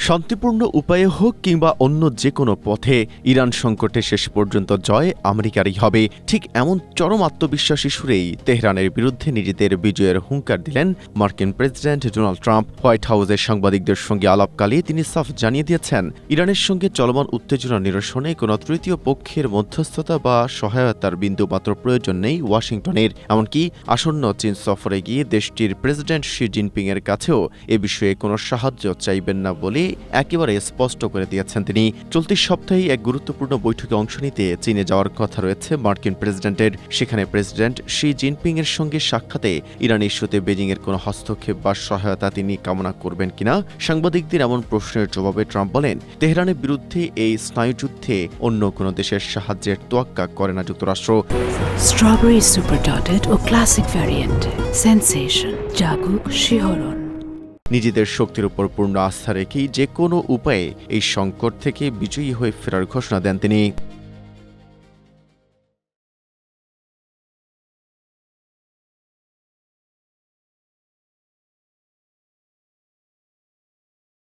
শান্তিপূর্ণ উপায়ে হোক কিংবা অন্য যে কোনো পথে ইরান সংকটে শেষ পর্যন্ত জয় আমেরিকারই হবে, ঠিক এমন চরম আত্মবিশ্বাসী সুরেই তেহরানের বিরুদ্ধে নিজেদের বিজয়ের হুঙ্কার দিলেন মার্কিন প্রেসিডেন্ট ডোনাল্ড ট্রাম্প। হোয়াইট হাউসের সাংবাদিকদের সঙ্গে আলাপকালে তিনি সাফ জানিয়ে দিয়েছেন, ইরানের সঙ্গে চলমান উত্তেজনা নিরসনে কোনো তৃতীয় পক্ষের মধ্যস্থতা বা সহায়তার বিন্দুমাত্র প্রয়োজন নেই ওয়াশিংটনের। এমনকি আসন্ন চীন সফরে গিয়ে দেশটির প্রেসিডেন্ট শি জিনপিং এর কাছেও এ বিষয়ে কোনো সাহায্য চাইবেন না বলে একেবারে স্পষ্ট করে দিয়েছেন তিনি। চলতি সপ্তাহে এক গুরুত্বপূর্ণ বৈঠকে অংশ নিতে চীনে যাওয়ার কথা রয়েছে মার্কিন প্রেসিডেন্টের। সেখানে প্রেসিডেন্ট শি জিনপিং এর সঙ্গে সাক্ষাতে ইরান ইস্যুতে বেজিং এর কোনো হস্তক্ষেপ বা সহায়তা তিনি কামনা করবেন কিনা সাংবাদিকদের এমন প্রশ্নের জবাবে ট্রাম্প বলেন, তেহরানের বিরুদ্ধে এই স্নায়ুযুদ্ধে অন্য কোনো দেশের সাহায্যের তোয়াক্কা করে না যুক্তরাষ্ট্র। স্ট্রবেরি সুপার ডটেড ও ক্লাসিক ভ্যারিয়েন্ট সেন্সেশন জাগুক শিহরণ। নিজেদের শক্তির উপর পূর্ণ আস্থা রেখেই যে কোনো উপায়ে এই সংকট থেকে বিজয়ী হয়ে ফেরার ঘোষণা দেন তিনি।